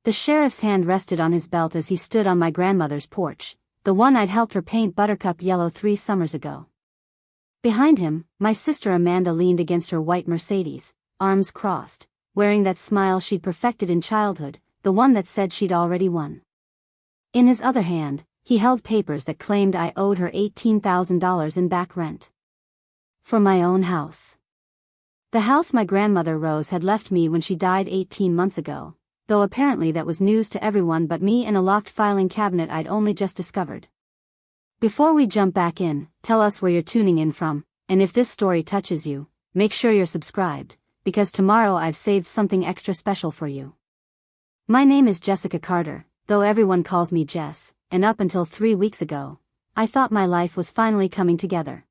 The sheriff's hand rested on his belt as he stood on my grandmother's porch, the one I'd helped her paint buttercup yellow 3 summers ago. Behind him, my sister Amanda leaned against her white Mercedes, arms crossed, wearing that smile she'd perfected in childhood, the one that said she'd already won. In his other hand, he held papers that claimed I owed her $18,000 in back rent. For my own house. The house my grandmother Rose had left me when she died 18 months ago, though apparently that was news to everyone but me in a locked filing cabinet I'd only just discovered. Before we jump back in, tell us where you're tuning in from, and if this story touches you, make sure you're subscribed, because tomorrow I've saved something extra special for you. My name is Jessica Carter, though everyone calls me Jess, and up until 3 weeks ago, I thought my life was finally coming together.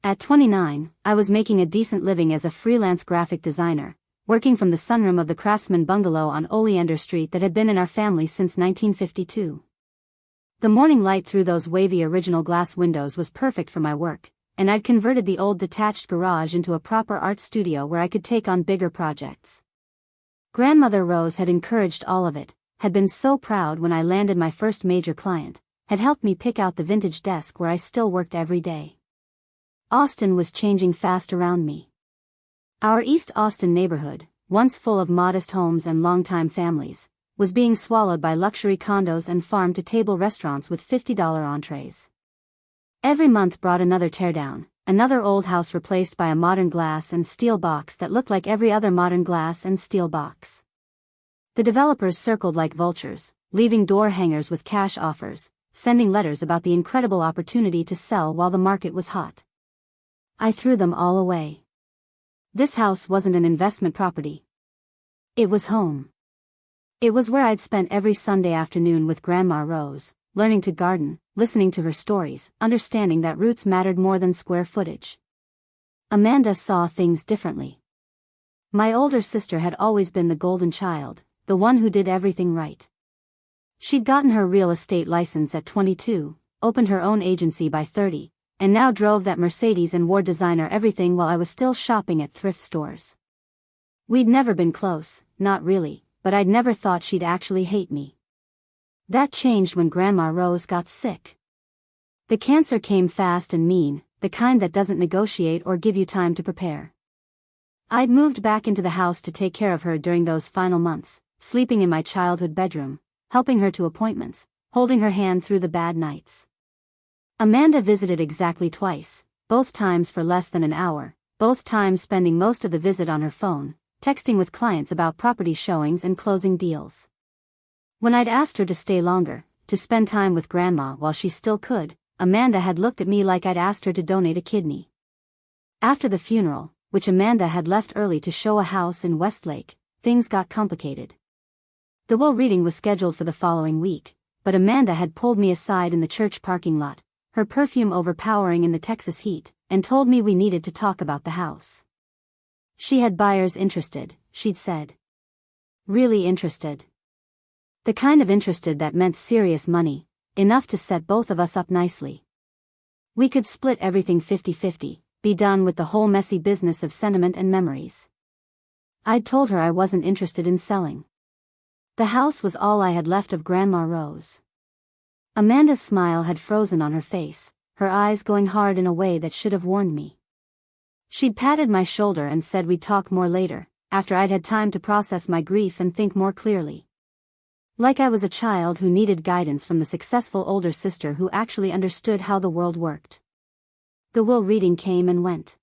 At 29, I was making a decent living as a freelance graphic designer, working from the sunroom of the Craftsman bungalow on Oleander Street that had been in our family since 1952. The morning light through those wavy original glass windows was perfect for my work, and I'd converted the old detached garage into a proper art studio where I could take on bigger projects. Grandmother Rose had encouraged all of it, had been so proud when I landed my first major client, had helped me pick out the vintage desk where I still worked every day. Austin was changing fast around me. Our East Austin neighborhood, once full of modest homes and longtime families, was being swallowed by luxury condos and farm-to-table restaurants with $50 entrees. Every month brought another teardown, another old house replaced by a modern glass and steel box that looked like every other modern glass and steel box. The developers circled like vultures, leaving door hangers with cash offers, sending letters about the incredible opportunity to sell while the market was hot. I threw them all away. This house wasn't an investment property. It was home. It was where I'd spent every Sunday afternoon with Grandma Rose, learning to garden, listening to her stories, understanding that roots mattered more than square footage. Amanda saw things differently. My older sister had always been the golden child, the one who did everything right. She'd gotten her real estate license at 22, opened her own agency by 30, and now drove that Mercedes and wore designer everything while I was still shopping at thrift stores. We'd never been close, not really, but I'd never thought she'd actually hate me. That changed when Grandma Rose got sick. The cancer came fast and mean, the kind that doesn't negotiate or give you time to prepare. I'd moved back into the house to take care of her during those final months, sleeping in my childhood bedroom, helping her to appointments, holding her hand through the bad nights. Amanda visited exactly twice, both times for less than an hour, both times spending most of the visit on her phone, texting with clients about property showings and closing deals. When I'd asked her to stay longer, to spend time with Grandma while she still could, Amanda had looked at me like I'd asked her to donate a kidney. After the funeral, which Amanda had left early to show a house in Westlake, things got complicated. The will reading was scheduled for the following week, but Amanda had pulled me aside in the church parking lot, her perfume overpowering in the Texas heat, and told me we needed to talk about the house. She had buyers interested, she'd said. Really interested. The kind of interested that meant serious money, enough to set both of us up nicely. We could split everything 50-50, be done with the whole messy business of sentiment and memories. I'd told her I wasn't interested in selling. The house was all I had left of Grandma Rose. Amanda's smile had frozen on her face, her eyes going hard in a way that should have warned me. She'd patted my shoulder and said we'd talk more later, after I'd had time to process my grief and think more clearly. Like I was a child who needed guidance from the successful older sister who actually understood how the world worked. The will reading came and went.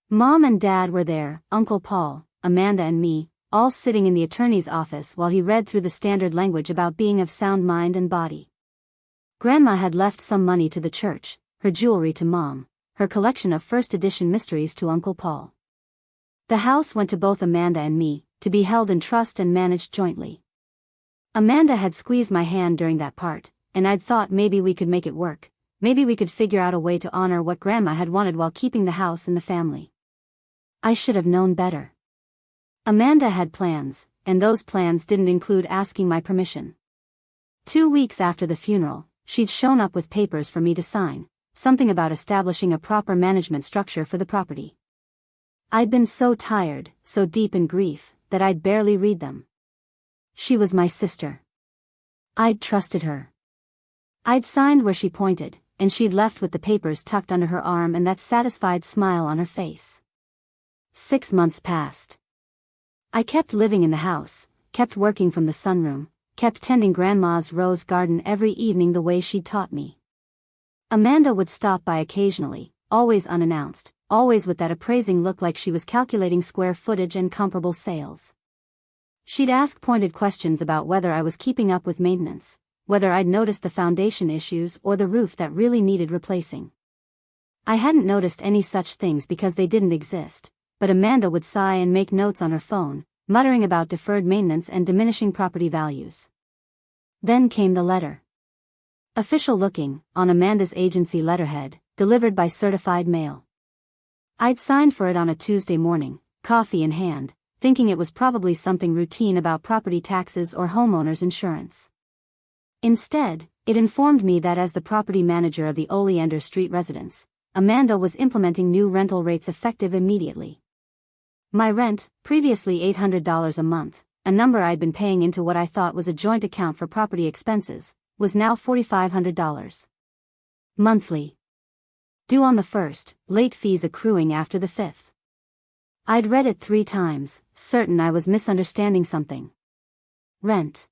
Mom and Dad were there, Uncle Paul, Amanda and me, all sitting in the attorney's office while he read through the standard language about being of sound mind and body. Grandma had left some money to the church, her jewelry to Mom, her collection of first edition mysteries to Uncle Paul. The house went to both Amanda and me, to be held in trust and managed jointly. Amanda had squeezed my hand during that part, and I'd thought maybe we could make it work, maybe we could figure out a way to honor what Grandma had wanted while keeping the house in the family. I should have known better. Amanda had plans, and those plans didn't include asking my permission. 2 weeks after the funeral, she'd shown up with papers for me to sign, something about establishing a proper management structure for the property. I'd been so tired, so deep in grief, that I'd barely read them. She was my sister. I'd trusted her. I'd signed where she pointed, and she'd left with the papers tucked under her arm and that satisfied smile on her face. 6 months passed. I kept living in the house, kept working from the sunroom, kept tending Grandma's rose garden every evening the way she'd taught me. Amanda would stop by occasionally, always unannounced, always with that appraising look like she was calculating square footage and comparable sales. She'd ask pointed questions about whether I was keeping up with maintenance, whether I'd noticed the foundation issues or the roof that really needed replacing. I hadn't noticed any such things because they didn't exist, but Amanda would sigh and make notes on her phone, muttering about deferred maintenance and diminishing property values. Then came the letter. Official looking, on Amanda's agency letterhead, delivered by certified mail. I'd signed for it on a Tuesday morning, coffee in hand, thinking it was probably something routine about property taxes or homeowners insurance. Instead, it informed me that as the property manager of the Oleander Street residence, Amanda was implementing new rental rates effective immediately. My rent, previously $800 a month, a number I'd been paying into what I thought was a joint account for property expenses, was now $4,500 monthly. Due on the 1st, late fees accruing after the 5th. I'd read it 3 times, certain I was misunderstanding something. Rent.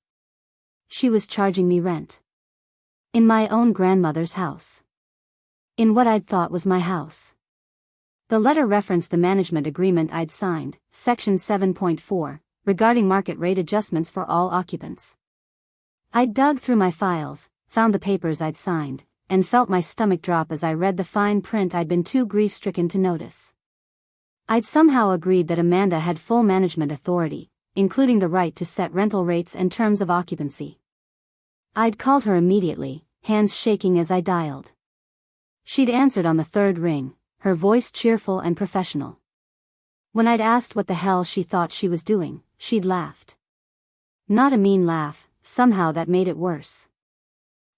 She was charging me rent. In my own grandmother's house. In what I'd thought was my house. The letter referenced the management agreement I'd signed, Section 7.4, regarding market rate adjustments for all occupants. I'd dug through my files, found the papers I'd signed, and felt my stomach drop as I read the fine print I'd been too grief-stricken to notice. I'd somehow agreed that Amanda had full management authority, including the right to set rental rates and terms of occupancy. I'd called her immediately, hands shaking as I dialed. She'd answered on the 3rd ring, her voice cheerful and professional. When I'd asked what the hell she thought she was doing, she'd laughed. Not a mean laugh, somehow that made it worse.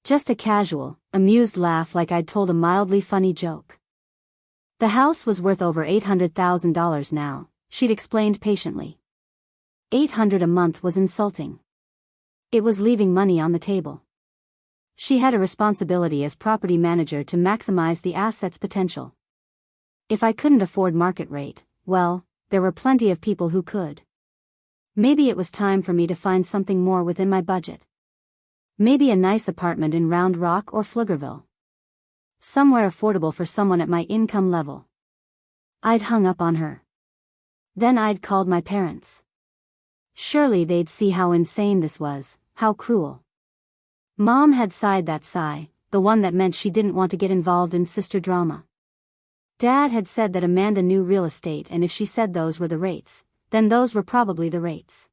Just a casual, amused laugh like I'd told a mildly funny joke. The house was worth over $800,000 now, she'd explained patiently. $800 a month was insulting. It was leaving money on the table. She had a responsibility as property manager to maximize the asset's potential. If I couldn't afford market rate, well, there were plenty of people who could. Maybe it was time for me to find something more within my budget. Maybe a nice apartment in Round Rock or Pflugerville. Somewhere affordable for someone at my income level. I'd hung up on her. Then I'd called my parents. Surely they'd see how insane this was, how cruel. Mom had sighed that sigh, the one that meant she didn't want to get involved in sister drama. Dad had said that Amanda knew real estate and if she said those were the rates, then those were probably the rates.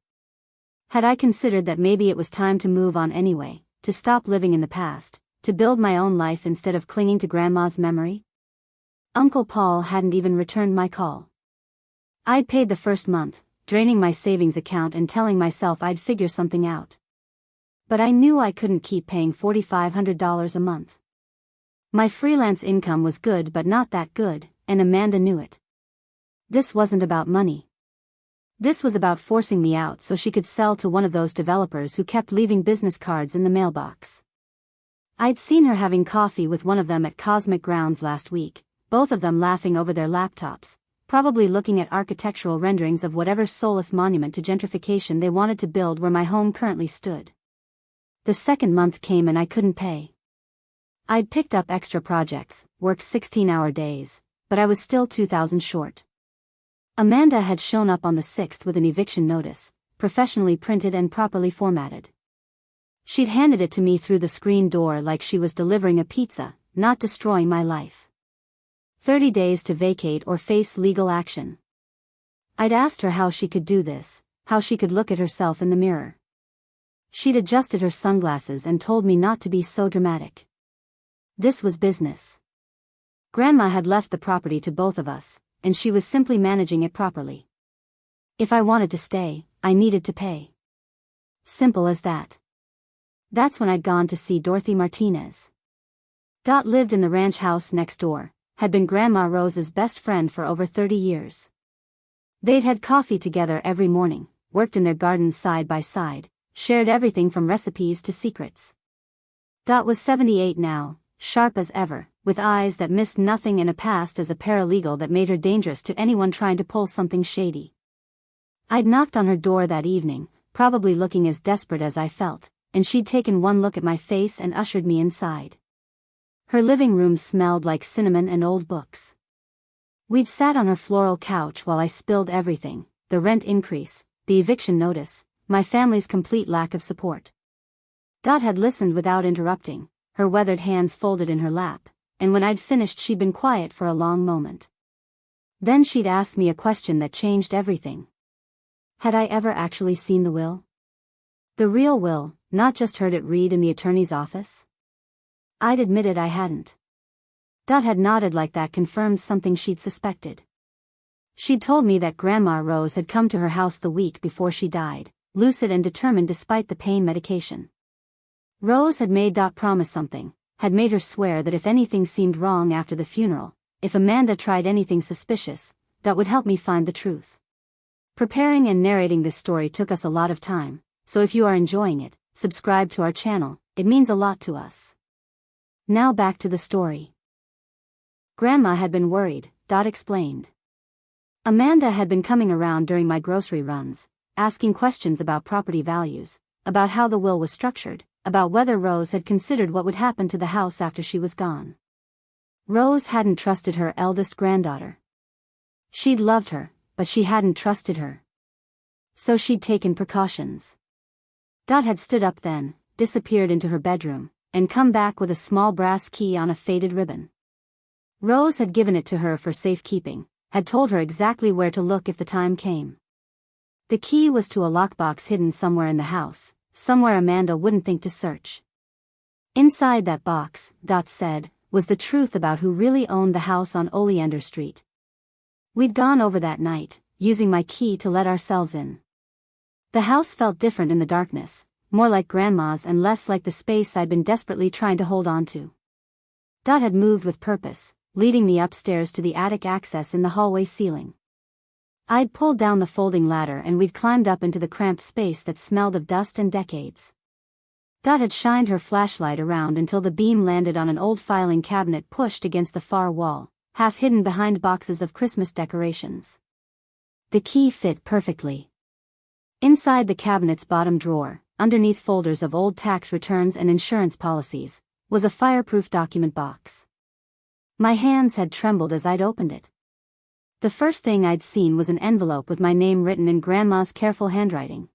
Had I considered that maybe it was time to move on anyway, to stop living in the past, to build my own life instead of clinging to Grandma's memory? Uncle Paul hadn't even returned my call. I'd paid the first month, draining my savings account and telling myself I'd figure something out. But I knew I couldn't keep paying $4,500 a month. My freelance income was good but not that good, and Amanda knew it. This wasn't about money. This was about forcing me out so she could sell to one of those developers who kept leaving business cards in the mailbox. I'd seen her having coffee with one of them at Cosmic Grounds last week, both of them laughing over their laptops, probably looking at architectural renderings of whatever soulless monument to gentrification they wanted to build where my home currently stood. The second month came and I couldn't pay. I'd picked up extra projects, worked 16-hour days, but I was still $2,000 short. Amanda had shown up on the 6th with an eviction notice, professionally printed and properly formatted. She'd handed it to me through the screen door like she was delivering a pizza, not destroying my life. 30 days to vacate or face legal action. I'd asked her how she could do this, how she could look at herself in the mirror. She'd adjusted her sunglasses and told me not to be so dramatic. This was business. Grandma had left the property to both of us, and she was simply managing it properly. If I wanted to stay, I needed to pay. Simple as that. That's when I'd gone to see Dorothy Martinez. Dot lived in the ranch house next door, had been Grandma Rose's best friend for over 30 years. They'd had coffee together every morning, worked in their gardens side by side, shared everything from recipes to secrets. Dot was 78 now, sharp as ever, with eyes that missed nothing and a past as a paralegal that made her dangerous to anyone trying to pull something shady. I'd knocked on her door that evening, probably looking as desperate as I felt, and she'd taken one look at my face and ushered me inside. Her living room smelled like cinnamon and old books. We'd sat on her floral couch while I spilled everything: the rent increase, the eviction notice, my family's complete lack of support. Dot had listened without interrupting, her weathered hands folded in her lap, and when I'd finished she'd been quiet for a long moment. Then she'd asked me a question that changed everything. Had I ever actually seen the will? The real will, not just heard it read in the attorney's office? I'd admitted I hadn't. Dot had nodded like that confirmed something she'd suspected. She'd told me that Grandma Rose had come to her house the week before she died, lucid and determined despite the pain medication. Rose had made Dot promise something, had made her swear that if anything seemed wrong after the funeral, if Amanda tried anything suspicious, Dot would help me find the truth. Preparing and narrating this story took us a lot of time, so if you are enjoying it, subscribe to our channel, it means a lot to us. Now back to the story. Grandma had been worried, Dot explained. Amanda had been coming around during my grocery runs, asking questions about property values, about how the will was structured, about whether Rose had considered what would happen to the house after she was gone. Rose hadn't trusted her eldest granddaughter. She'd loved her, but she hadn't trusted her. So she'd taken precautions. Dot had stood up then, disappeared into her bedroom, and come back with a small brass key on a faded ribbon. Rose had given it to her for safekeeping, had told her exactly where to look if the time came. The key was to a lockbox hidden somewhere in the house, somewhere Amanda wouldn't think to search. Inside that box, Dot said, was the truth about who really owned the house on Oleander Street. We'd gone over that night, using my key to let ourselves in. The house felt different in the darkness, more like Grandma's and less like the space I'd been desperately trying to hold on to. Dot had moved with purpose, leading me upstairs to the attic access in the hallway ceiling. I'd pulled down the folding ladder and we'd climbed up into the cramped space that smelled of dust and decades. Dot had shined her flashlight around until the beam landed on an old filing cabinet pushed against the far wall, half hidden behind boxes of Christmas decorations. The key fit perfectly. Inside the cabinet's bottom drawer, underneath folders of old tax returns and insurance policies, was a fireproof document box. My hands had trembled as I'd opened it. The first thing I'd seen was an envelope with my name written in Grandma's careful handwriting.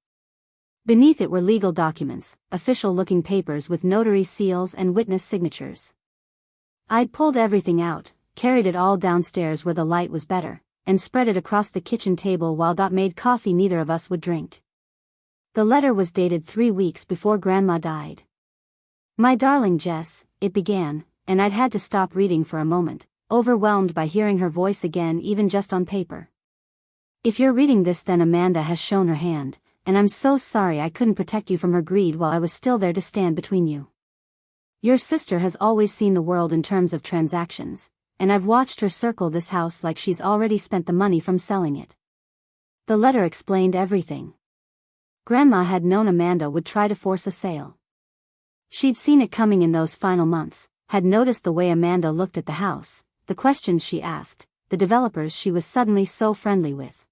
Beneath it were legal documents, official-looking papers with notary seals and witness signatures. I'd pulled everything out, carried it all downstairs where the light was better, and spread it across the kitchen table while Dot made coffee neither of us would drink. The letter was dated 3 weeks before Grandma died. "My darling Jess," it began, and I'd had to stop reading for a moment, overwhelmed by hearing her voice again even just on paper. "If you're reading this then Amanda has shown her hand, and I'm so sorry I couldn't protect you from her greed while I was still there to stand between you. Your sister has always seen the world in terms of transactions, and I've watched her circle this house like she's already spent the money from selling it." The letter explained everything. Grandma had known Amanda would try to force a sale. She'd seen it coming in those final months, had noticed the way Amanda looked at the house, the questions she asked, the developers she was suddenly so friendly with.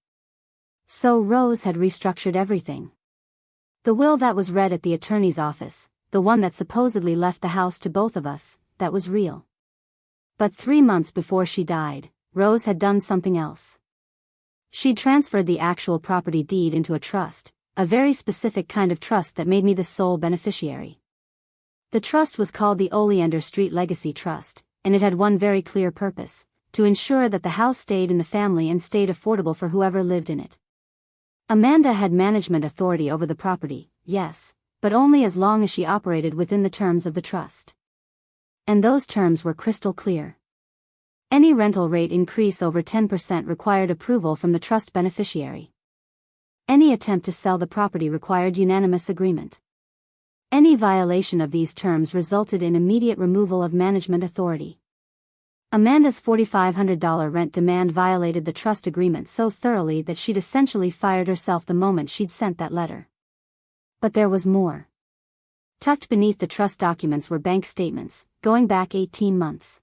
So Rose had restructured everything. The will that was read at the attorney's office, the one that supposedly left the house to both of us, that was real. But 3 months before she died, Rose had done something else. She'd transferred the actual property deed into a trust, a very specific kind of trust that made me the sole beneficiary. The trust was called the Oleander Street Legacy Trust, and it had one very clear purpose: to ensure that the house stayed in the family and stayed affordable for whoever lived in it. Amanda had management authority over the property, yes, but only as long as she operated within the terms of the trust. And those terms were crystal clear. Any rental rate increase over 10% required approval from the trust beneficiary. Any attempt to sell the property required unanimous agreement. Any violation of these terms resulted in immediate removal of management authority. Amanda's $4,500 rent demand violated the trust agreement so thoroughly that she'd essentially fired herself the moment she'd sent that letter. But there was more. Tucked beneath the trust documents were bank statements, going back 18 months.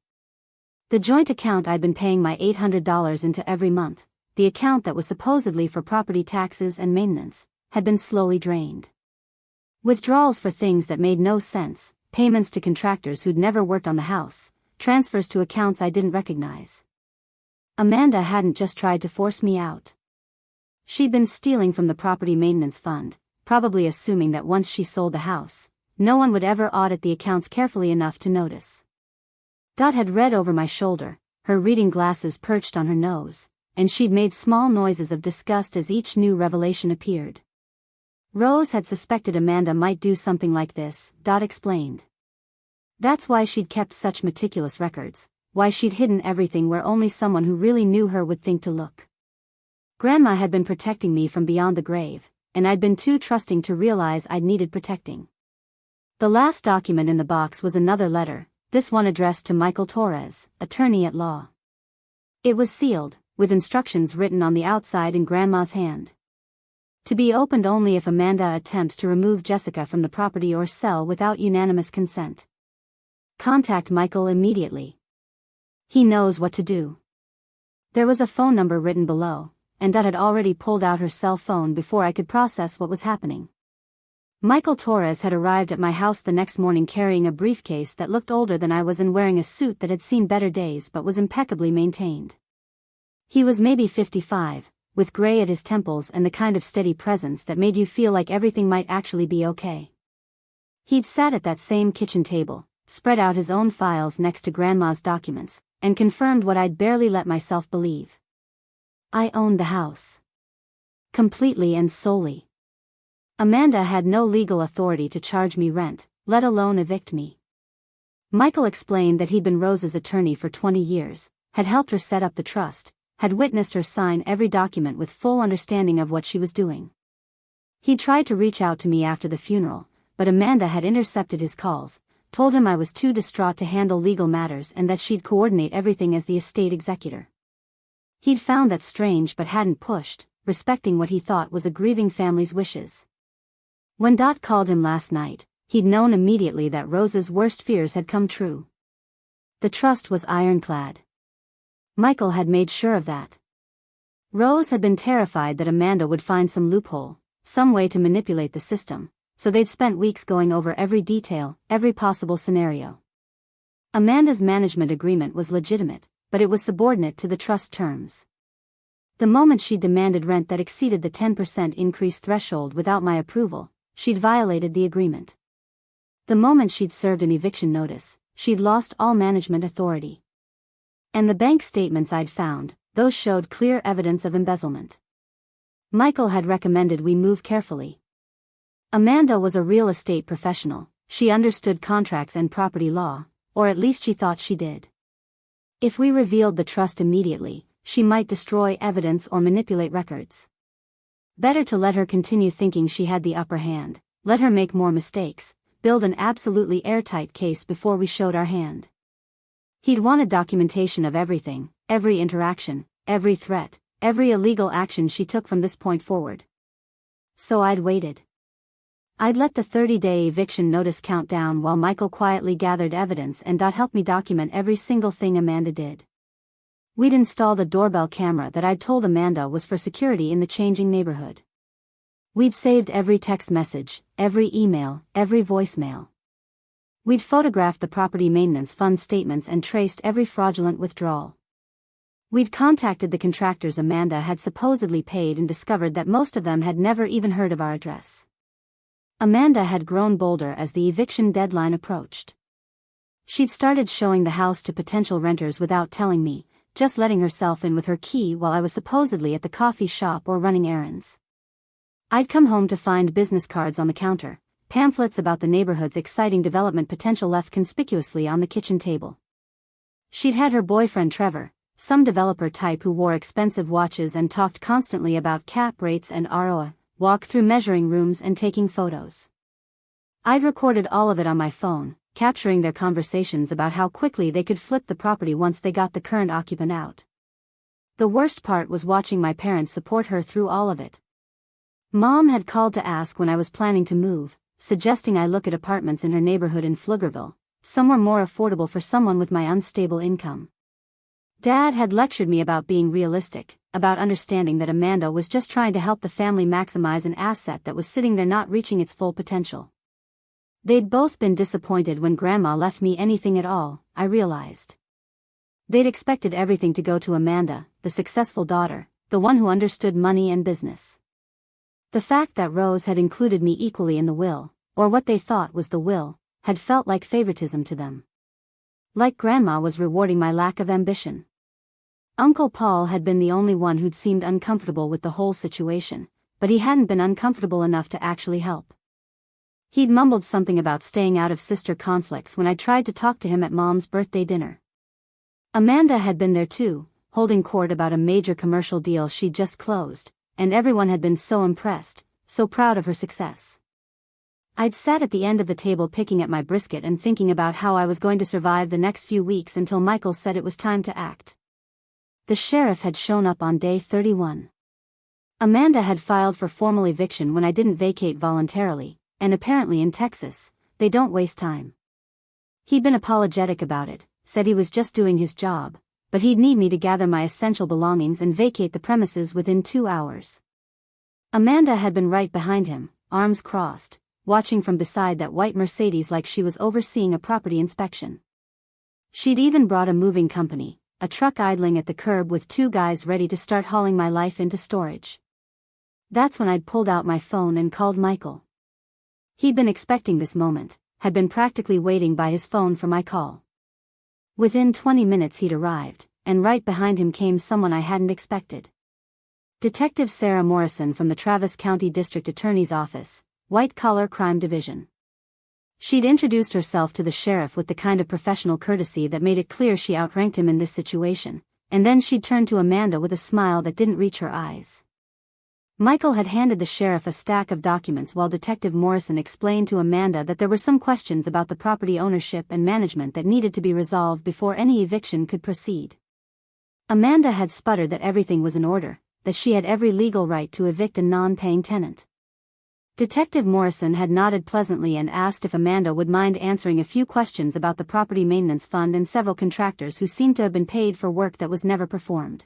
The joint account I'd been paying my $800 into every month, the account that was supposedly for property taxes and maintenance, had been slowly drained. Withdrawals for things that made no sense, payments to contractors who'd never worked on the house, transfers to accounts I didn't recognize. Amanda hadn't just tried to force me out. She'd been stealing from the property maintenance fund, probably assuming that once she sold the house, no one would ever audit the accounts carefully enough to notice. Dot had read over my shoulder, her reading glasses perched on her nose, and she'd made small noises of disgust as each new revelation appeared. Rose had suspected Amanda might do something like this, Dot explained. That's why she'd kept such meticulous records, why she'd hidden everything where only someone who really knew her would think to look. Grandma had been protecting me from beyond the grave, and I'd been too trusting to realize I'd needed protecting. The last document in the box was another letter, this one addressed to Michael Torres, attorney at law. It was sealed, with instructions written on the outside in Grandma's hand. To be opened only if Amanda attempts to remove Jessica from the property or sell without unanimous consent. Contact Michael immediately. He knows what to do. There was a phone number written below, and Dot had already pulled out her cell phone before I could process what was happening. Michael Torres had arrived at my house the next morning carrying a briefcase that looked older than I was and wearing a suit that had seen better days but was impeccably maintained. He was maybe 55, with gray at his temples and the kind of steady presence that made you feel like everything might actually be okay. He'd sat at that same kitchen table, spread out his own files next to Grandma's documents, and confirmed what I'd barely let myself believe. I owned the house. Completely and solely. Amanda had no legal authority to charge me rent, let alone evict me. Michael explained that he'd been Rose's attorney for 20 years, had helped her set up the trust, had witnessed her sign every document with full understanding of what she was doing. He tried to reach out to me after the funeral, but Amanda had intercepted his calls, told him I was too distraught to handle legal matters and that she'd coordinate everything as the estate executor. He'd found that strange but hadn't pushed, respecting what he thought was a grieving family's wishes. When Dot called him last night, he'd known immediately that Rose's worst fears had come true. The trust was ironclad. Michael had made sure of that. Rose had been terrified that Amanda would find some loophole, some way to manipulate the system, so they'd spent weeks going over every detail, every possible scenario. Amanda's management agreement was legitimate, but it was subordinate to the trust terms. The moment she demanded rent that exceeded the 10% increase threshold without my approval, she'd violated the agreement. The moment she'd served an eviction notice, she'd lost all management authority. And the bank statements I'd found, those showed clear evidence of embezzlement. Michael had recommended we move carefully. Amanda was a real estate professional, she understood contracts and property law, or at least she thought she did. If we revealed the trust immediately, she might destroy evidence or manipulate records. Better to let her continue thinking she had the upper hand, let her make more mistakes, build an absolutely airtight case before we showed our hand. He'd wanted documentation of everything, every interaction, every threat, every illegal action she took from this point forward. So I'd waited. I'd let the 30-day eviction notice count down while Michael quietly gathered evidence and helped me document every single thing Amanda did. We'd installed a doorbell camera that I'd told Amanda was for security in the changing neighborhood. We'd saved every text message, every email, every voicemail. We'd photographed the property maintenance fund statements and traced every fraudulent withdrawal. We'd contacted the contractors Amanda had supposedly paid and discovered that most of them had never even heard of our address. Amanda had grown bolder as the eviction deadline approached. She'd started showing the house to potential renters without telling me, just letting herself in with her key while I was supposedly at the coffee shop or running errands. I'd come home to find business cards on the counter, pamphlets about the neighborhood's exciting development potential left conspicuously on the kitchen table. She'd had her boyfriend Trevor, some developer type who wore expensive watches and talked constantly about cap rates and ROI, walk through measuring rooms and taking photos. I'd recorded all of it on my phone, capturing their conversations about how quickly they could flip the property once they got the current occupant out. The worst part was watching my parents support her through all of it. Mom had called to ask when I was planning to move, suggesting I look at apartments in her neighborhood in Pflugerville, somewhere more affordable for someone with my unstable income. Dad had lectured me about being realistic, about understanding that Amanda was just trying to help the family maximize an asset that was sitting there not reaching its full potential. They'd both been disappointed when Grandma left me anything at all, I realized. They'd expected everything to go to Amanda, the successful daughter, the one who understood money and business. The fact that Rose had included me equally in the will, or what they thought was the will, had felt like favoritism to them. Like Grandma was rewarding my lack of ambition. Uncle Paul had been the only one who'd seemed uncomfortable with the whole situation, but he hadn't been uncomfortable enough to actually help. He'd mumbled something about staying out of sister conflicts when I tried to talk to him at Mom's birthday dinner. Amanda had been there too, holding court about a major commercial deal she'd just closed, and everyone had been so impressed, so proud of her success. I'd sat at the end of the table picking at my brisket and thinking about how I was going to survive the next few weeks until Michael said it was time to act. The sheriff had shown up on day 31. Amanda had filed for formal eviction when I didn't vacate voluntarily, and apparently in Texas, they don't waste time. He'd been apologetic about it, said he was just doing his job, but he'd need me to gather my essential belongings and vacate the premises within 2 hours. Amanda had been right behind him, arms crossed, watching from beside that white Mercedes like she was overseeing a property inspection. She'd even brought a moving company, a truck idling at the curb with 2 guys ready to start hauling my life into storage. That's when I'd pulled out my phone and called Michael. He'd been expecting this moment, had been practically waiting by his phone for my call. Within 20 minutes he'd arrived, and right behind him came someone I hadn't expected. Detective Sarah Morrison from the Travis County District Attorney's Office, White Collar Crime Division. She'd introduced herself to the sheriff with the kind of professional courtesy that made it clear she outranked him in this situation, and then she'd turned to Amanda with a smile that didn't reach her eyes. Michael had handed the sheriff a stack of documents while Detective Morrison explained to Amanda that there were some questions about the property ownership and management that needed to be resolved before any eviction could proceed. Amanda had sputtered that everything was in order, that she had every legal right to evict a non-paying tenant. Detective Morrison had nodded pleasantly and asked if Amanda would mind answering a few questions about the property maintenance fund and several contractors who seemed to have been paid for work that was never performed.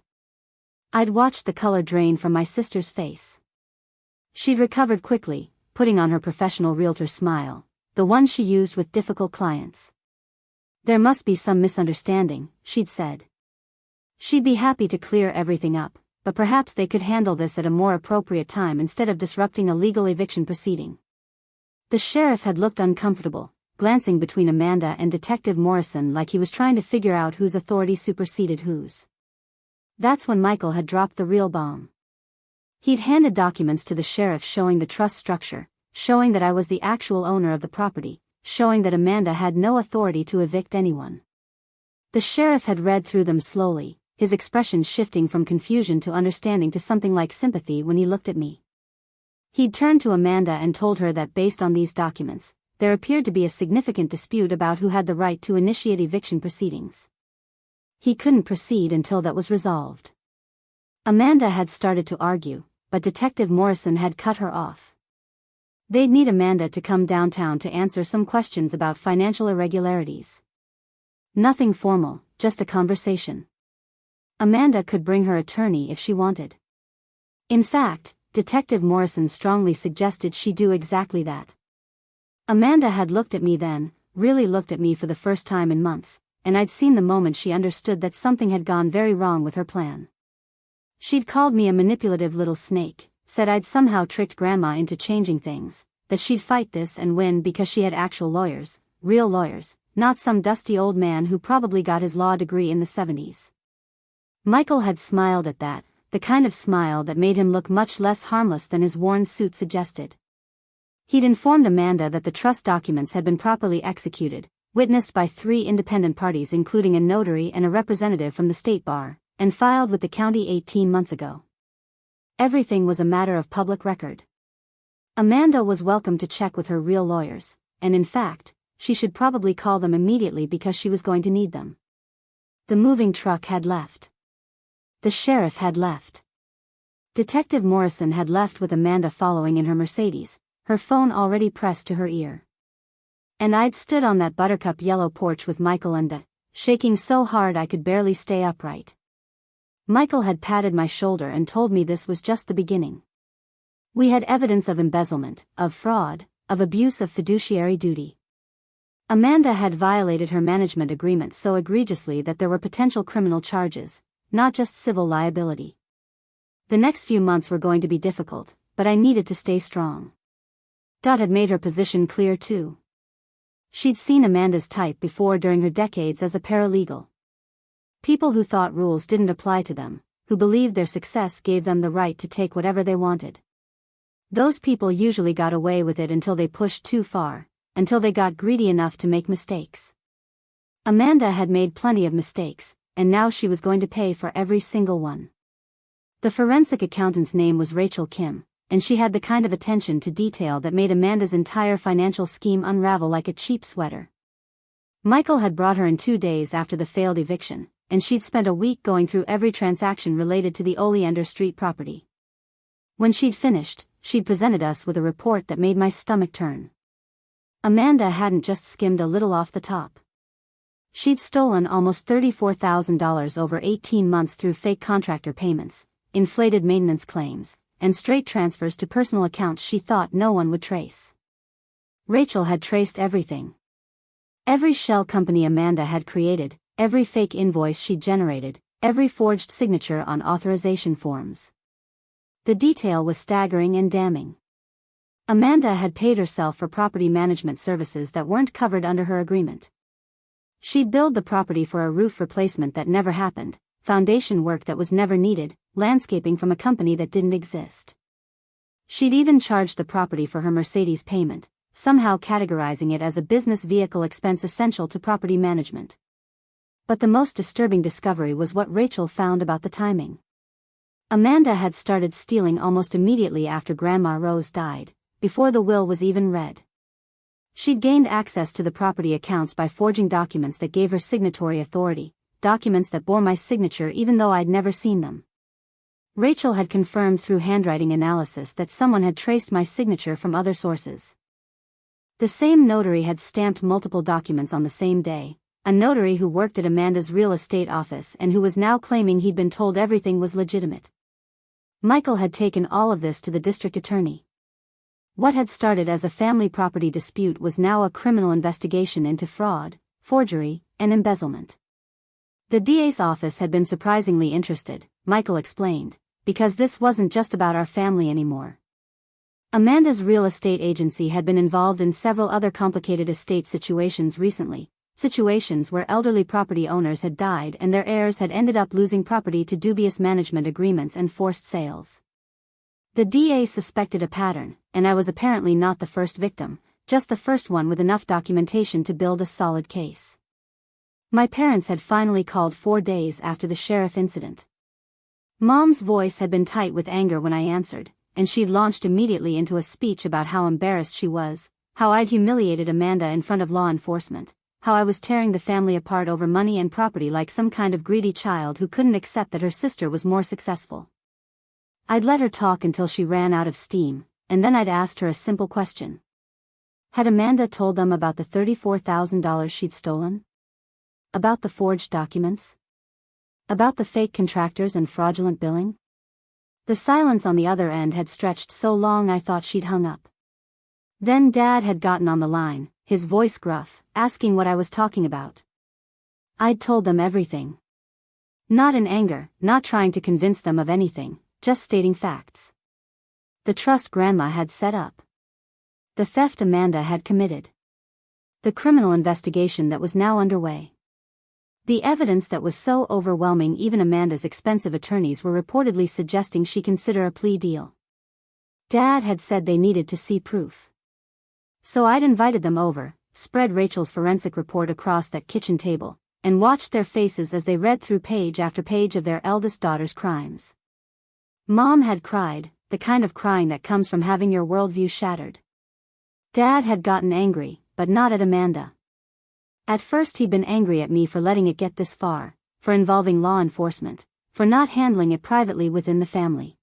I'd watched the color drain from my sister's face. She'd recovered quickly, putting on her professional realtor smile, the one she used with difficult clients. There must be some misunderstanding, she'd said. She'd be happy to clear everything up, but perhaps they could handle this at a more appropriate time instead of disrupting a legal eviction proceeding. The sheriff had looked uncomfortable, glancing between Amanda and Detective Morrison like he was trying to figure out whose authority superseded whose. That's when Michael had dropped the real bomb. He'd handed documents to the sheriff showing the trust structure, showing that I was the actual owner of the property, showing that Amanda had no authority to evict anyone. The sheriff had read through them slowly, his expression shifting from confusion to understanding to something like sympathy when he looked at me. He'd turned to Amanda and told her that based on these documents, there appeared to be a significant dispute about who had the right to initiate eviction proceedings. He couldn't proceed until that was resolved. Amanda had started to argue, but Detective Morrison had cut her off. They'd need Amanda to come downtown to answer some questions about financial irregularities. Nothing formal, just a conversation. Amanda could bring her attorney if she wanted. In fact, Detective Morrison strongly suggested she do exactly that. Amanda had looked at me then, really looked at me for the first time in months, and I'd seen the moment she understood that something had gone very wrong with her plan. She'd called me a manipulative little snake, said I'd somehow tricked Grandma into changing things, that she'd fight this and win because she had actual lawyers, real lawyers, not some dusty old man who probably got his law degree in the 70s. Michael had smiled at that, the kind of smile that made him look much less harmless than his worn suit suggested. He'd informed Amanda that the trust documents had been properly executed, witnessed by 3 independent parties including a notary and a representative from the state bar, and filed with the county 18 months ago. Everything was a matter of public record. Amanda was welcome to check with her real lawyers, and in fact, she should probably call them immediately because she was going to need them. The moving truck had left. The sheriff had left. Detective Morrison had left with Amanda following in her Mercedes, her phone already pressed to her ear. And I'd stood on that buttercup yellow porch with Michael and shaking so hard I could barely stay upright. Michael had patted my shoulder and told me this was just the beginning. We had evidence of embezzlement, of fraud, of abuse of fiduciary duty. Amanda had violated her management agreement so egregiously that there were potential criminal charges, not just civil liability. The next few months were going to be difficult, but I needed to stay strong. Dot had made her position clear too. She'd seen Amanda's type before during her decades as a paralegal. People who thought rules didn't apply to them, who believed their success gave them the right to take whatever they wanted. Those people usually got away with it until they pushed too far, until they got greedy enough to make mistakes. Amanda had made plenty of mistakes, and now she was going to pay for every single one. The forensic accountant's name was Rachel Kim, and she had the kind of attention to detail that made Amanda's entire financial scheme unravel like a cheap sweater. Michael had brought her in 2 days after the failed eviction, and she'd spent a week going through every transaction related to the Oleander Street property. When she'd finished, she'd presented us with a report that made my stomach turn. Amanda hadn't just skimmed a little off the top. She'd stolen almost $34,000 over 18 months through fake contractor payments, inflated maintenance claims, and straight transfers to personal accounts she thought no one would trace. Rachel had traced everything. Every shell company Amanda had created, every fake invoice she'd generated, every forged signature on authorization forms. The detail was staggering and damning. Amanda had paid herself for property management services that weren't covered under her agreement. She'd billed the property for a roof replacement that never happened, foundation work that was never needed, landscaping from a company that didn't exist. She'd even charged the property for her Mercedes payment, somehow categorizing it as a business vehicle expense essential to property management. But the most disturbing discovery was what Rachel found about the timing. Amanda had started stealing almost immediately after Grandma Rose died, before the will was even read. She'd gained access to the property accounts by forging documents that gave her signatory authority, documents that bore my signature even though I'd never seen them. Rachel had confirmed through handwriting analysis that someone had traced my signature from other sources. The same notary had stamped multiple documents on the same day, a notary who worked at Amanda's real estate office and who was now claiming he'd been told everything was legitimate. Michael had taken all of this to the district attorney. What had started as a family property dispute was now a criminal investigation into fraud, forgery, and embezzlement. The DA's office had been surprisingly interested, Michael explained, because this wasn't just about our family anymore. Amanda's real estate agency had been involved in several other complicated estate situations recently, situations where elderly property owners had died and their heirs had ended up losing property to dubious management agreements and forced sales. The DA suspected a pattern, and I was apparently not the first victim, just the first one with enough documentation to build a solid case. My parents had finally called 4 days after the sheriff incident. Mom's voice had been tight with anger when I answered, and she'd launched immediately into a speech about how embarrassed she was, how I'd humiliated Amanda in front of law enforcement, how I was tearing the family apart over money and property like some kind of greedy child who couldn't accept that her sister was more successful. I'd let her talk until she ran out of steam, and then I'd asked her a simple question. Had Amanda told them about the $34,000 she'd stolen? About the forged documents? About the fake contractors and fraudulent billing? The silence on the other end had stretched so long I thought she'd hung up. Then Dad had gotten on the line, his voice gruff, asking what I was talking about. I'd told them everything. Not in anger, not trying to convince them of anything, just stating facts. The trust Grandma had set up. The theft Amanda had committed. The criminal investigation that was now underway. The evidence that was so overwhelming even Amanda's expensive attorneys were reportedly suggesting she consider a plea deal. Dad had said they needed to see proof. So I'd invited them over, spread Rachel's forensic report across that kitchen table, and watched their faces as they read through page after page of their eldest daughter's crimes. Mom had cried, the kind of crying that comes from having your worldview shattered. Dad had gotten angry, but not at Amanda. At first he'd been angry at me for letting it get this far, for involving law enforcement, for not handling it privately within the family.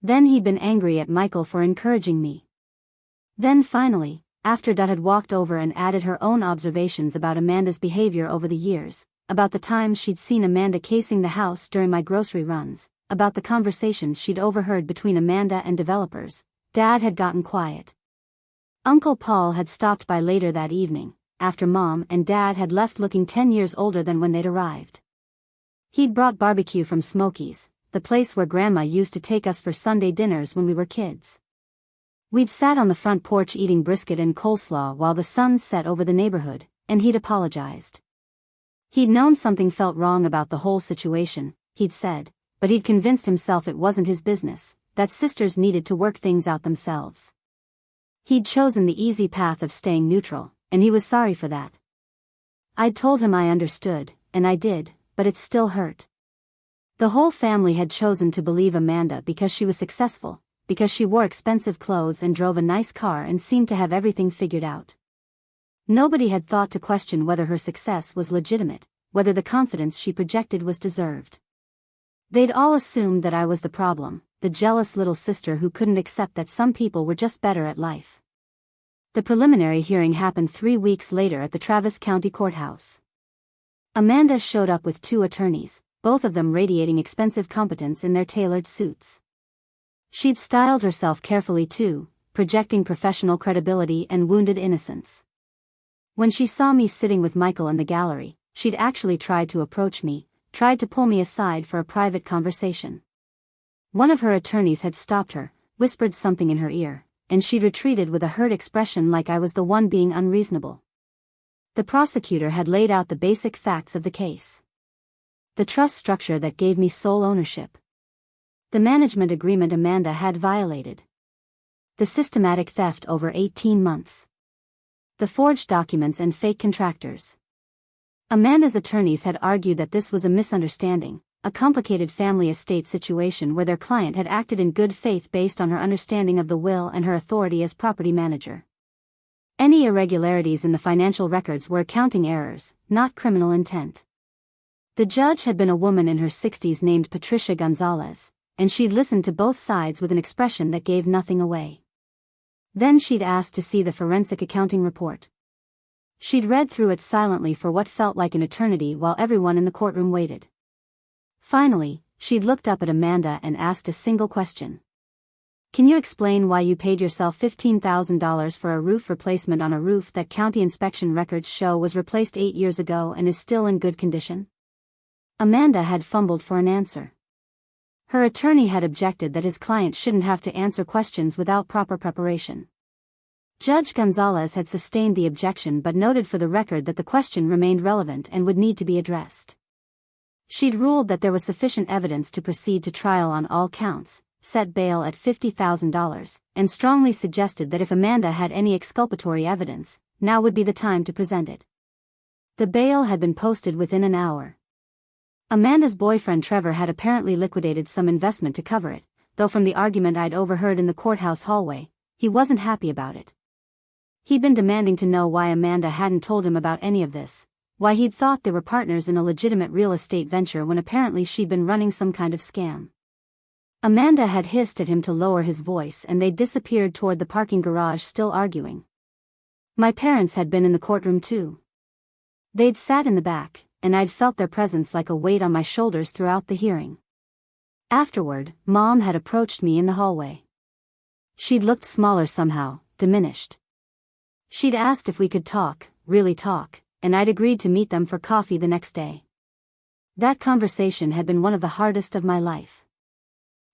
Then he'd been angry at Michael for encouraging me. Then finally, after Dad had walked over and added her own observations about Amanda's behavior over the years, about the times she'd seen Amanda casing the house during my grocery runs, about the conversations she'd overheard between Amanda and developers, Dad had gotten quiet. Uncle Paul had stopped by later that evening, after Mom and Dad had left looking 10 years older than when they'd arrived. He'd brought barbecue from Smokey's, the place where Grandma used to take us for Sunday dinners when we were kids. We'd sat on the front porch eating brisket and coleslaw while the sun set over the neighborhood, and he'd apologized. He'd known something felt wrong about the whole situation, he'd said, but he'd convinced himself it wasn't his business, that sisters needed to work things out themselves. He'd chosen the easy path of staying neutral, and he was sorry for that. I'd told him I understood, and I did, but it still hurt. The whole family had chosen to believe Amanda because she was successful, because she wore expensive clothes and drove a nice car and seemed to have everything figured out. Nobody had thought to question whether her success was legitimate, whether the confidence she projected was deserved. They'd all assumed that I was the problem, the jealous little sister who couldn't accept that some people were just better at life. The preliminary hearing happened 3 weeks later at the Travis County Courthouse. Amanda showed up with 2 attorneys, both of them radiating expensive competence in their tailored suits. She'd styled herself carefully too, projecting professional credibility and wounded innocence. When she saw me sitting with Michael in the gallery, she'd actually tried to approach me, tried to pull me aside for a private conversation. One of her attorneys had stopped her, whispered something in her ear, and she'd retreated with a hurt expression like I was the one being unreasonable. The prosecutor had laid out the basic facts of the case. The trust structure that gave me sole ownership. The management agreement Amanda had violated. The systematic theft over 18 months. The forged documents and fake contractors. Amanda's attorneys had argued that this was a misunderstanding, a complicated family estate situation where their client had acted in good faith based on her understanding of the will and her authority as property manager. Any irregularities in the financial records were accounting errors, not criminal intent. The judge had been a woman in her 60s named Patricia Gonzalez, and she'd listened to both sides with an expression that gave nothing away. Then she'd asked to see the forensic accounting report. She'd read through it silently for what felt like an eternity while everyone in the courtroom waited. Finally, she'd looked up at Amanda and asked a single question. Can you explain why you paid yourself $15,000 for a roof replacement on a roof that county inspection records show was replaced 8 years ago and is still in good condition? Amanda had fumbled for an answer. Her attorney had objected that his client shouldn't have to answer questions without proper preparation. Judge Gonzalez had sustained the objection but noted for the record that the question remained relevant and would need to be addressed. She'd ruled that there was sufficient evidence to proceed to trial on all counts, set bail at $50,000, and strongly suggested that if Amanda had any exculpatory evidence, now would be the time to present it. The bail had been posted within an hour. Amanda's boyfriend Trevor had apparently liquidated some investment to cover it, though from the argument I'd overheard in the courthouse hallway, he wasn't happy about it. He'd been demanding to know why Amanda hadn't told him about any of this, why he'd thought they were partners in a legitimate real estate venture when apparently she'd been running some kind of scam. Amanda had hissed at him to lower his voice and they'd disappeared toward the parking garage still arguing. My parents had been in the courtroom too. They'd sat in the back, and I'd felt their presence like a weight on my shoulders throughout the hearing. Afterward, Mom had approached me in the hallway. She'd looked smaller somehow, diminished. She'd asked if we could talk, really talk, and I'd agreed to meet them for coffee the next day. That conversation had been one of the hardest of my life.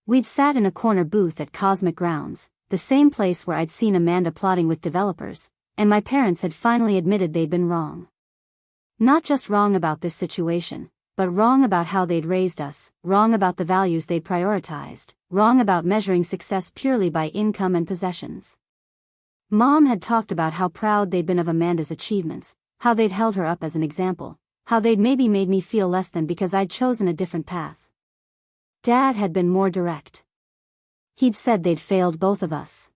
We'd sat in a corner booth at Cosmic Grounds, the same place where I'd seen Amanda plotting with developers, and my parents had finally admitted they'd been wrong. Not just wrong about this situation, but wrong about how they'd raised us, wrong about the values they'd prioritized, wrong about measuring success purely by income and possessions. Mom had talked about how proud they'd been of Amanda's achievements, how they'd held her up as an example, how they'd maybe made me feel less than because I'd chosen a different path. Dad had been more direct. He'd said they'd failed both of us.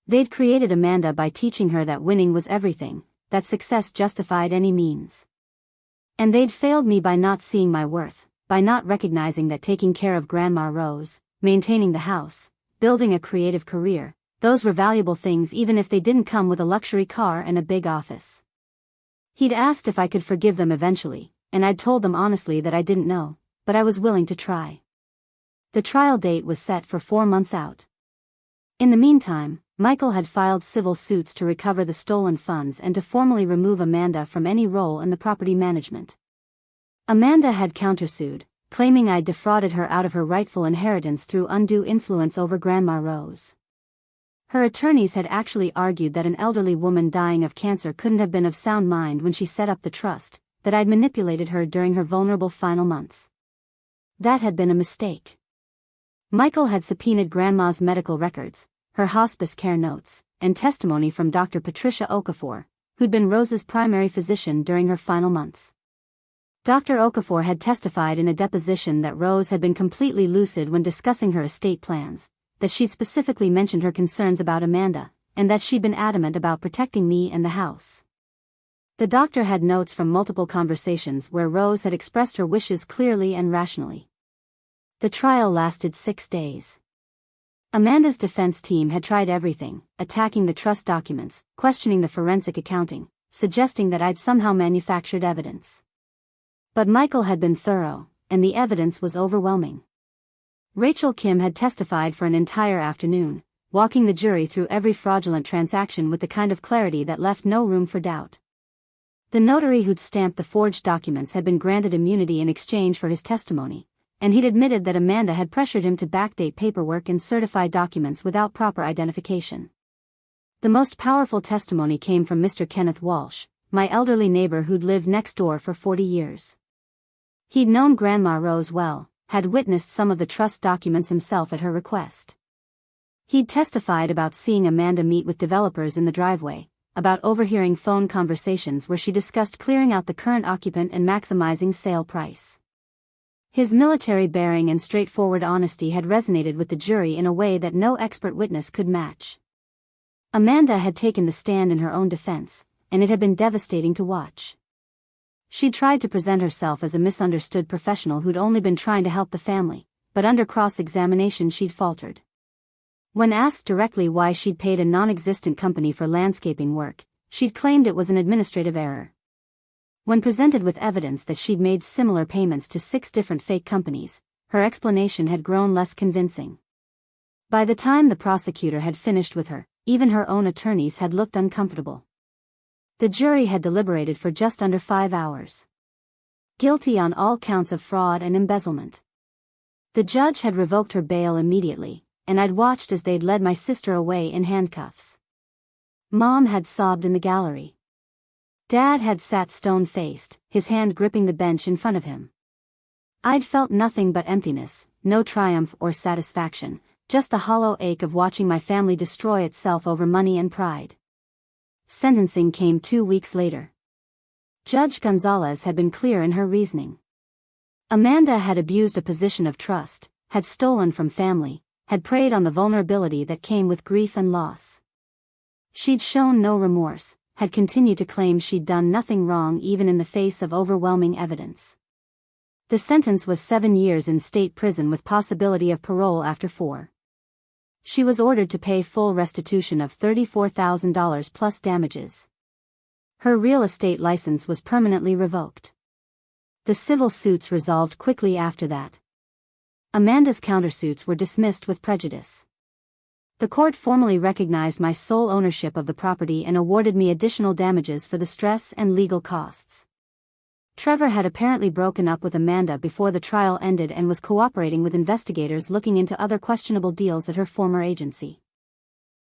They'd created Amanda by teaching her that winning was everything, that success justified any means. And they'd failed me by not seeing my worth, by not recognizing that taking care of Grandma Rose, maintaining the house, building a creative career. Those were valuable things even if they didn't come with a luxury car and a big office. He'd asked if I could forgive them eventually, and I'd told them honestly that I didn't know, but I was willing to try. The trial date was set for 4 months out. In the meantime, Michael had filed civil suits to recover the stolen funds and to formally remove Amanda from any role in the property management. Amanda had countersued, claiming I'd defrauded her out of her rightful inheritance through undue influence over Grandma Rose. Her attorneys had actually argued that an elderly woman dying of cancer couldn't have been of sound mind when she set up the trust, that I'd manipulated her during her vulnerable final months. That had been a mistake. Michael had subpoenaed Grandma's medical records, her hospice care notes, and testimony from Dr. Patricia Okafor, who'd been Rose's primary physician during her final months. Dr. Okafor had testified in a deposition that Rose had been completely lucid when discussing her estate plans, that she'd specifically mentioned her concerns about Amanda, and that she'd been adamant about protecting me and the house. The doctor had notes from multiple conversations where Rose had expressed her wishes clearly and rationally. The trial lasted 6 days. Amanda's defense team had tried everything, attacking the trust documents, questioning the forensic accounting, suggesting that I'd somehow manufactured evidence. But Michael had been thorough, and the evidence was overwhelming. Rachel Kim had testified for an entire afternoon, walking the jury through every fraudulent transaction with the kind of clarity that left no room for doubt. The notary who'd stamped the forged documents had been granted immunity in exchange for his testimony, and he'd admitted that Amanda had pressured him to backdate paperwork and certify documents without proper identification. The most powerful testimony came from Mr. Kenneth Walsh, my elderly neighbor who'd lived next door for 40 years. He'd known Grandma Rose well, had witnessed some of the trust documents himself at her request. He'd testified about seeing Amanda meet with developers in the driveway, about overhearing phone conversations where she discussed clearing out the current occupant and maximizing sale price. His military bearing and straightforward honesty had resonated with the jury in a way that no expert witness could match. Amanda had taken the stand in her own defense, and it had been devastating to watch. She'd tried to present herself as a misunderstood professional who'd only been trying to help the family, but under cross-examination she'd faltered. When asked directly why she'd paid a non-existent company for landscaping work, she'd claimed it was an administrative error. When presented with evidence that she'd made similar payments to 6 different fake companies, her explanation had grown less convincing. By the time the prosecutor had finished with her, even her own attorneys had looked uncomfortable. The jury had deliberated for just under 5 hours. Guilty on all counts of fraud and embezzlement. The judge had revoked her bail immediately, and I'd watched as they'd led my sister away in handcuffs. Mom had sobbed in the gallery. Dad had sat stone-faced, his hand gripping the bench in front of him. I'd felt nothing but emptiness, no triumph or satisfaction, just the hollow ache of watching my family destroy itself over money and pride. Sentencing came 2 weeks later. Judge Gonzalez had been clear in her reasoning. Amanda had abused a position of trust, had stolen from family, had preyed on the vulnerability that came with grief and loss. She'd shown no remorse, had continued to claim she'd done nothing wrong even in the face of overwhelming evidence. The sentence was 7 years in state prison with possibility of parole after 4. She was ordered to pay full restitution of $34,000 plus damages. Her real estate license was permanently revoked. The civil suits resolved quickly after that. Amanda's countersuits were dismissed with prejudice. The court formally recognized my sole ownership of the property and awarded me additional damages for the stress and legal costs. Trevor had apparently broken up with Amanda before the trial ended and was cooperating with investigators looking into other questionable deals at her former agency.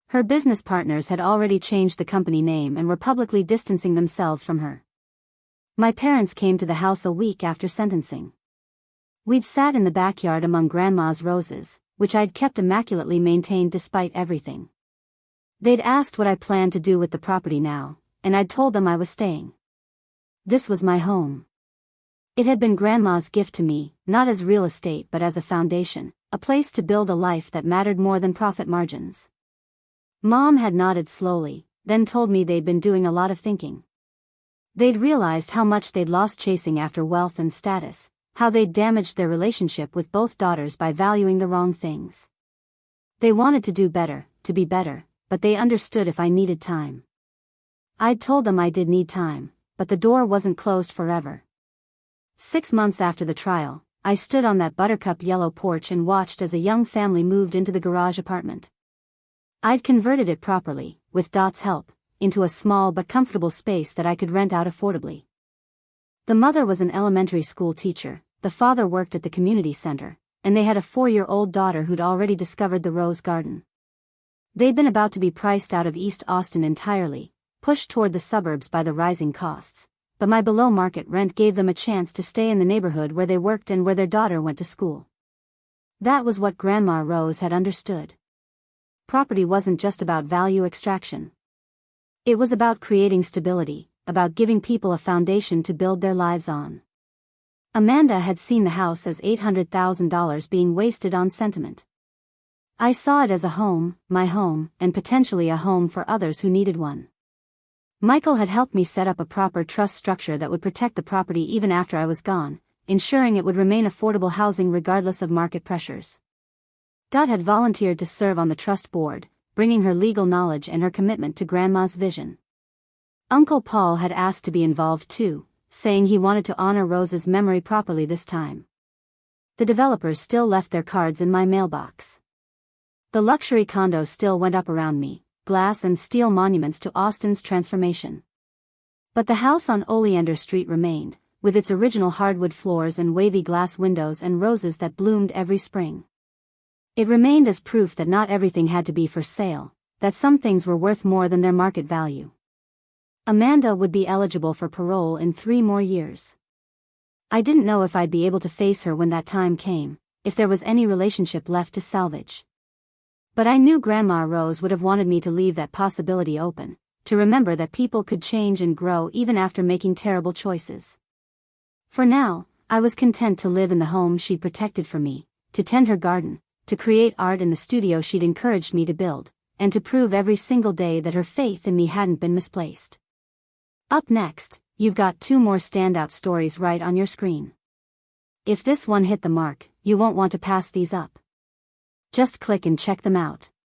Her business partners had already changed the company name and were publicly distancing themselves from her. My parents came to the house a week after sentencing. We'd sat in the backyard among Grandma's roses, which I'd kept immaculately maintained despite everything. They'd asked what I planned to do with the property now, and I'd told them I was staying. This was my home. It had been Grandma's gift to me, not as real estate but as a foundation, a place to build a life that mattered more than profit margins. Mom had nodded slowly, then told me they'd been doing a lot of thinking. They'd realized how much they'd lost chasing after wealth and status, how they'd damaged their relationship with both daughters by valuing the wrong things. They wanted to do better, to be better, but they understood if I needed time. I'd told them I did need time, but the door wasn't closed forever. 6 months after the trial, I stood on that buttercup yellow porch and watched as a young family moved into the garage apartment. I'd converted it properly, with Dot's help, into a small but comfortable space that I could rent out affordably. The mother was an elementary school teacher, the father worked at the community center, and they had a 4-year-old daughter who'd already discovered the rose garden. They'd been about to be priced out of East Austin entirely, pushed toward the suburbs by the rising costs, but my below-market rent gave them a chance to stay in the neighborhood where they worked and where their daughter went to school. That was what Grandma Rose had understood. Property wasn't just about value extraction. It was about creating stability, about giving people a foundation to build their lives on. Amanda had seen the house as $800,000 being wasted on sentiment. I saw it as a home, my home, and potentially a home for others who needed one. Michael had helped me set up a proper trust structure that would protect the property even after I was gone, ensuring it would remain affordable housing regardless of market pressures. Dot had volunteered to serve on the trust board, bringing her legal knowledge and her commitment to Grandma's vision. Uncle Paul had asked to be involved too, saying he wanted to honor Rose's memory properly this time. The developers still left their cards in my mailbox. The luxury condos still went up around me, glass and steel monuments to Austin's transformation. But the house on Oleander Street remained, with its original hardwood floors and wavy glass windows and roses that bloomed every spring. It remained as proof that not everything had to be for sale, that some things were worth more than their market value. Amanda would be eligible for parole in 3 more years. I didn't know if I'd be able to face her when that time came, if there was any relationship left to salvage. But I knew Grandma Rose would have wanted me to leave that possibility open, to remember that people could change and grow even after making terrible choices. For now, I was content to live in the home she'd protected for me, to tend her garden, to create art in the studio she'd encouraged me to build, and to prove every single day that her faith in me hadn't been misplaced. Up next, you've got 2 more standout stories right on your screen. If this one hit the mark, you won't want to pass these up. Just click and check them out.